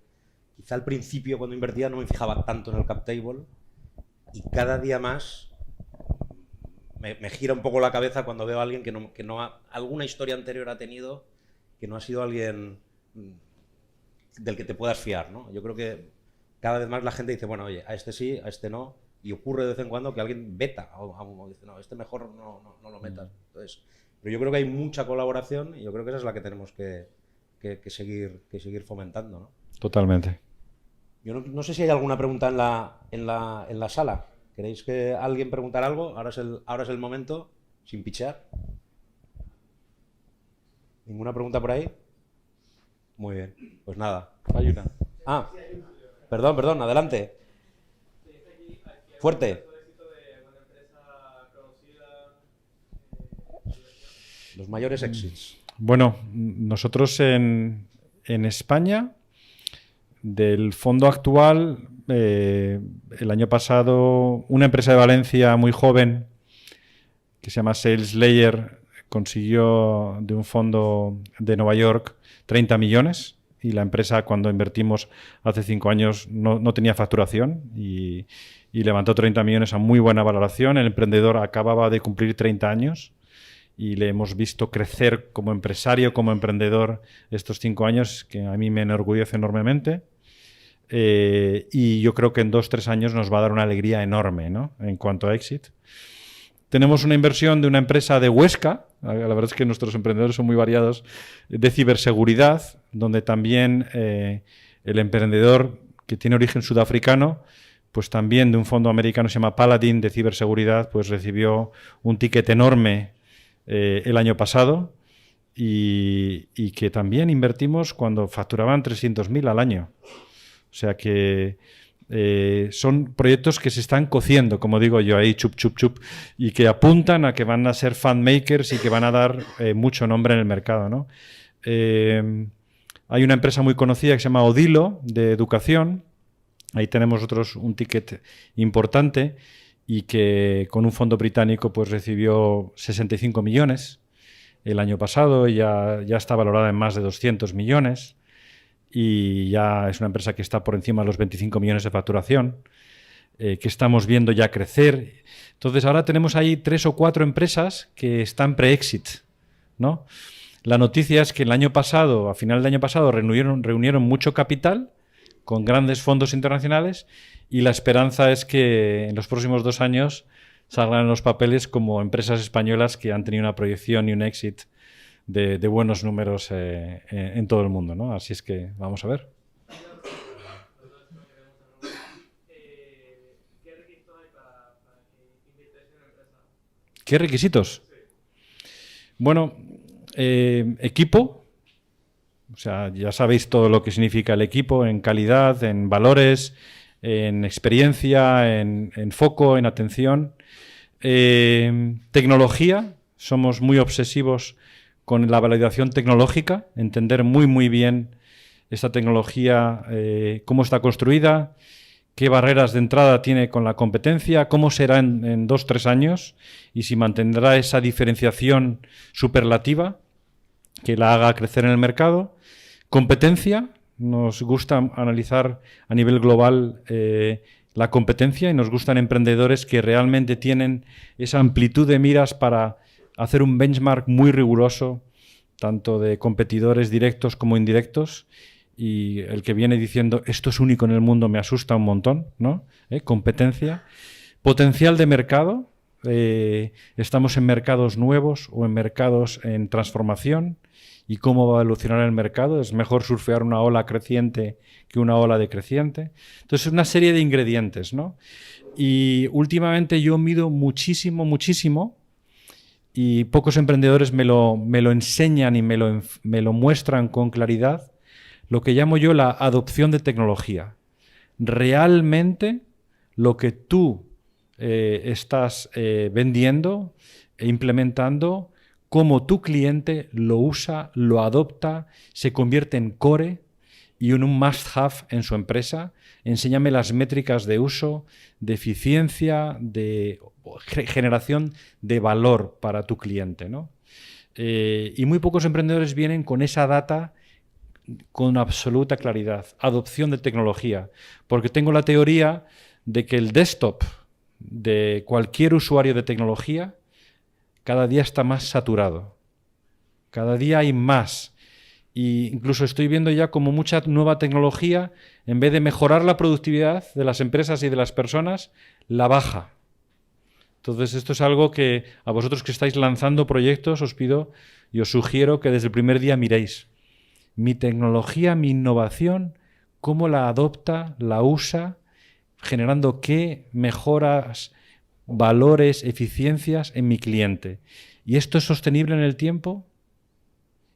quizá al principio cuando invertía no me fijaba tanto en el cap table y cada día más me gira un poco la cabeza cuando veo a alguien que alguna historia anterior ha tenido, que no ha sido alguien del que te puedas fiar, ¿no? Yo creo que cada vez más la gente dice, bueno, oye, a este sí, a este no, y ocurre de vez en cuando que alguien veta o dice, no, este mejor no lo metas. Entonces, pero yo creo que hay mucha colaboración y yo creo que esa es la que tenemos que seguir fomentando, ¿no? Totalmente. Yo no sé si hay alguna pregunta en la sala. ¿Queréis que alguien preguntara algo? Ahora es el momento, sin pichear. ¿Ninguna pregunta por ahí? Muy bien, pues nada. Hay una. Ah, perdón, adelante. Fuerte. Los mayores éxitos. Bueno, nosotros en España, del fondo actual, el año pasado, una empresa de Valencia muy joven, que se llama SalesLayer, consiguió de un fondo de Nueva York 30 millones y la empresa, cuando invertimos hace 5 años, no tenía facturación y levantó 30 millones a muy buena valoración. El emprendedor acababa de cumplir 30 años y le hemos visto crecer como empresario, como emprendedor estos 5 años, que a mí me enorgullece enormemente. Y yo creo que en 2-3 años nos va a dar una alegría enorme, ¿no?, en cuanto a exit. Tenemos una inversión de una empresa de Huesca, la verdad es que nuestros emprendedores son muy variados, de ciberseguridad, donde también el emprendedor, que tiene origen sudafricano, pues también de un fondo americano, se llama Paladin, de ciberseguridad, pues recibió un ticket enorme el año pasado y que también invertimos cuando facturaban 300.000 al año. O sea que son proyectos que se están cociendo, como digo yo, ahí chup, chup, chup, y que apuntan a que van a ser fan makers y que van a dar mucho nombre en el mercado, ¿no? Hay una empresa muy conocida que se llama Odilo, de educación. Ahí tenemos nosotros un ticket importante y que con un fondo británico pues recibió 65 millones el año pasado y ya está valorada en más de 200 millones. Y ya es una empresa que está por encima de los 25 millones de facturación, que estamos viendo ya crecer. Entonces ahora tenemos ahí 3 o 4 empresas que están pre-exit, ¿no? La noticia es que el año pasado, a final del año pasado, reunieron mucho capital con grandes fondos internacionales y la esperanza es que en los próximos 2 años salgan en los papeles como empresas españolas que han tenido una proyección y un exit de buenos números en todo el mundo, ¿no? Así es que vamos a ver. ¿Qué requisitos? Bueno, equipo. O sea, ya sabéis todo lo que significa el equipo en calidad, en valores, en experiencia, en foco, en atención. Tecnología. Somos muy obsesivos con la validación tecnológica, entender muy bien esta tecnología, cómo está construida, qué barreras de entrada tiene con la competencia, cómo será en 2-3 años y si mantendrá esa diferenciación superlativa que la haga crecer en el mercado. Competencia, nos gusta analizar a nivel global la competencia y nos gustan emprendedores que realmente tienen esa amplitud de miras para hacer un benchmark muy riguroso, tanto de competidores directos como indirectos, y el que viene diciendo esto es único en el mundo me asusta un montón, ¿no? Competencia. Potencial de mercado. Estamos en mercados nuevos o en mercados en transformación. ¿Y cómo va a evolucionar el mercado? Es mejor surfear una ola creciente que una ola decreciente. Entonces, una serie de ingredientes, ¿no? Y últimamente yo mido muchísimo y pocos emprendedores me lo enseñan y me lo muestran con claridad, lo que llamo yo la adopción de tecnología. Realmente lo que tú estás vendiendo e implementando, cómo tu cliente lo usa, lo adopta, se convierte en core y en un must-have en su empresa. Enséñame las métricas de uso, de eficiencia, de generación de valor para tu cliente, ¿no? Y muy pocos emprendedores vienen con esa data con absoluta claridad. Adopción de tecnología. Porque tengo la teoría de que el desktop de cualquier usuario de tecnología cada día está más saturado. Cada día hay más. Y incluso estoy viendo ya como mucha nueva tecnología, en vez de mejorar la productividad de las empresas y de las personas, la baja. Entonces, esto es algo que a vosotros que estáis lanzando proyectos os pido y os sugiero que desde el primer día miréis mi tecnología, mi innovación, cómo la adopta, la usa, generando qué mejoras, valores, eficiencias en mi cliente. ¿Y esto es sostenible en el tiempo?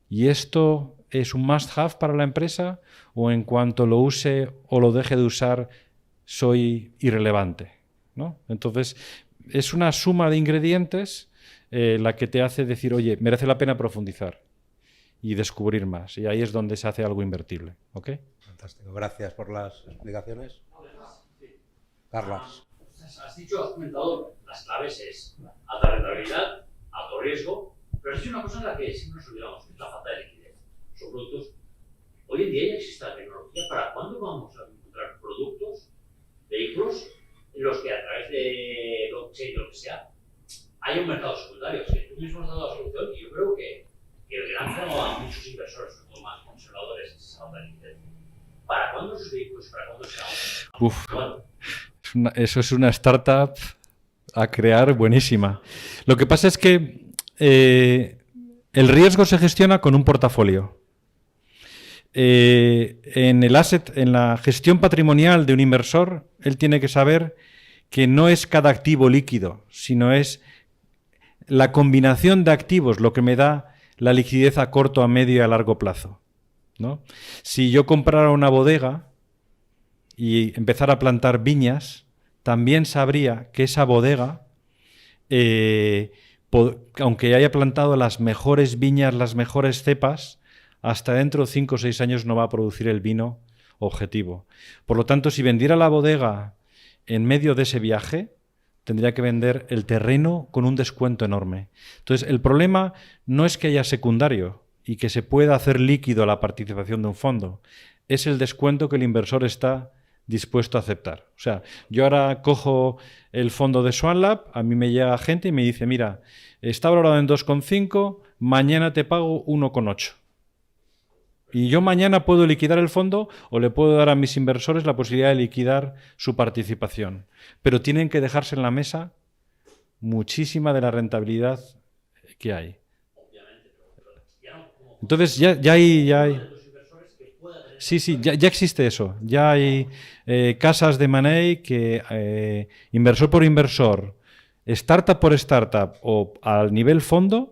¿Y esto es un must-have para la empresa? ¿O en cuanto lo use o lo deje de usar, soy irrelevante? ¿No? Entonces, es una suma de ingredientes la que te hace decir, oye, merece la pena profundizar y descubrir más. Y ahí es donde se hace algo invertible. ¿Ok? Fantástico. Gracias por las explicaciones. Carlas. Has comentado las claves es alta rentabilidad, alto riesgo, pero has dicho una cosa en la que siempre nos olvidamos, que es la falta de liquidez. Son productos. Hoy en día ya existe la tecnología. ¿Para cuándo vamos a encontrar productos, vehículos, en los que a través de blockchain o lo que sea, haya un mercado secundario? Es que tú mismo has dado la solución y yo creo que el gran freno a muchos inversores, sobre todo más conservadores, es esa falta de liquidez. ¿Para cuándo esos vehículos? ¿Para cuándo será? Eso es una startup a crear buenísima. Lo que pasa es que el riesgo se gestiona con un portafolio. En la gestión patrimonial de un inversor, él tiene que saber que no es cada activo líquido, sino es la combinación de activos lo que me da la liquidez a corto, a medio y a largo plazo, ¿no? Si yo comprara una bodega y empezara a plantar viñas, también sabría que esa bodega, aunque haya plantado las mejores viñas, las mejores cepas, hasta dentro de 5 o 6 años no va a producir el vino objetivo. Por lo tanto, si vendiera la bodega en medio de ese viaje, tendría que vender el terreno con un descuento enorme. Entonces, el problema no es que haya secundario y que se pueda hacer líquido la participación de un fondo, es el descuento que el inversor está dispuesto a aceptar. O sea, yo ahora cojo el fondo de SwanLab, a mí me llega gente y me dice, mira, está valorado en 2,5, mañana te pago 1,8. Y yo mañana puedo liquidar el fondo o le puedo dar a mis inversores la posibilidad de liquidar su participación. Pero tienen que dejarse en la mesa muchísima de la rentabilidad que hay. Entonces ya hay. Sí, ya existe eso. Ya hay casas de money que inversor por inversor, startup por startup o al nivel fondo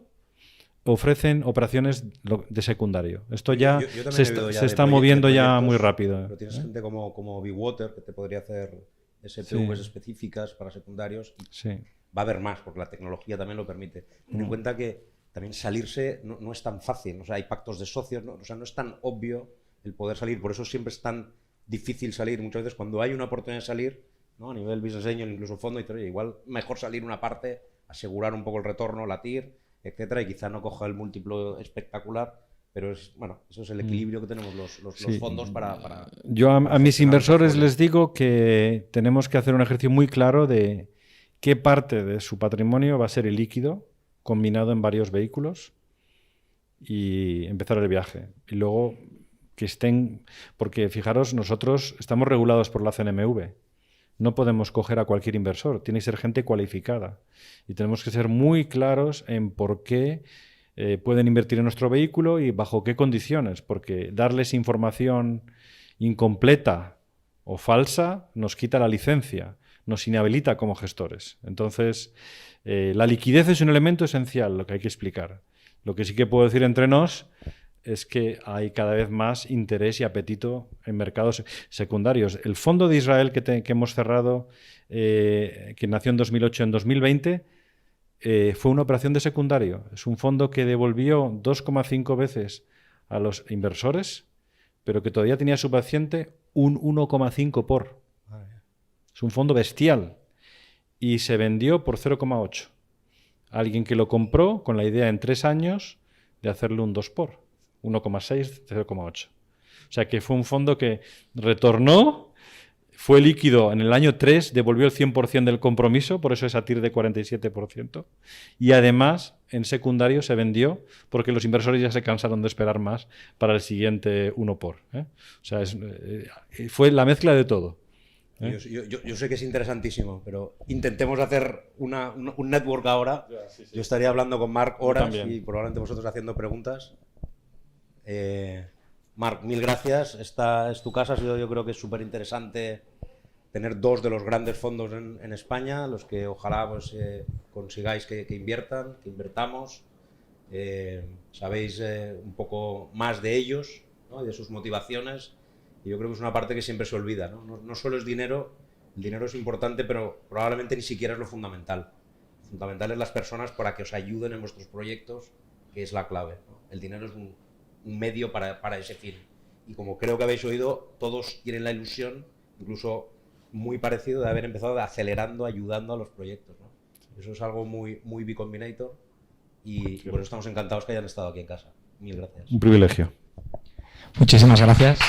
ofrecen operaciones de secundario. Esto ya yo se está moviendo ya muy rápido. Pero tienes gente como BeWater que te podría hacer SPVs específicas para secundarios. Y va a haber más, porque la tecnología también lo permite. Ten en cuenta que también salirse no es tan fácil. O sea, hay pactos de socios, ¿no? O sea, no es tan obvio el poder salir. Por eso siempre es tan difícil salir. Muchas veces cuando hay una oportunidad de salir, ¿no? A nivel business angel, incluso fondo, y oye, igual mejor salir una parte, asegurar un poco el retorno, latir, etcétera, y quizá no coja el múltiplo espectacular, pero es, bueno, eso es el equilibrio que tenemos los fondos para... Yo a mis inversores les digo que tenemos que hacer un ejercicio muy claro de qué parte de su patrimonio va a ser el líquido combinado en varios vehículos y empezar el viaje. Y luego que estén... Porque fijaros, nosotros estamos regulados por la CNMV. No podemos coger a cualquier inversor, tiene que ser gente cualificada. Y tenemos que ser muy claros en por qué pueden invertir en nuestro vehículo y bajo qué condiciones, porque darles información incompleta o falsa nos quita la licencia, nos inhabilita como gestores. Entonces, la liquidez es un elemento esencial, lo que hay que explicar. Lo que sí que puedo decir entre nos es que hay cada vez más interés y apetito en mercados secundarios. El fondo de Israel que hemos cerrado, que nació en 2008, en 2020, fue una operación de secundario. Es un fondo que devolvió 2,5 veces a los inversores, pero que todavía tenía subyacente un 1,5 por. Es un fondo bestial. Y se vendió por 0,8. Alguien que lo compró con la idea en 3 años de hacerle un 2 por. 1,6, 0,8. O sea que fue un fondo que retornó, fue líquido en el año 3, devolvió el 100% del compromiso, por eso esa TIR de 47%. Y además, en secundario se vendió porque los inversores ya se cansaron de esperar más para el siguiente 1 por. O sea, fue la mezcla de todo. Yo sé que es interesantísimo, pero intentemos hacer un network ahora. Yo estaría hablando con Marc horas y probablemente vosotros haciendo preguntas. Marc, mil gracias. Esta es tu casa. Yo creo que es súper interesante tener dos de los grandes fondos en España, los que ojalá pues, consigáis que inviertan, que invertamos. Sabéis un poco más de ellos, ¿no? Y de sus motivaciones. Y yo creo que es una parte que siempre se olvida, ¿no? No solo es dinero, el dinero es importante, pero probablemente ni siquiera es lo fundamental. Lo fundamental es las personas para que os ayuden en vuestros proyectos, que es la clave, ¿no? El dinero es un medio para ese fin. Y como creo que habéis oído, todos tienen la ilusión, incluso muy parecido, de haber empezado acelerando, ayudando a los proyectos, ¿no? Eso es algo muy B Combinator y por eso estamos encantados que hayan estado aquí en casa. Mil gracias. Un privilegio. Muchísimas gracias.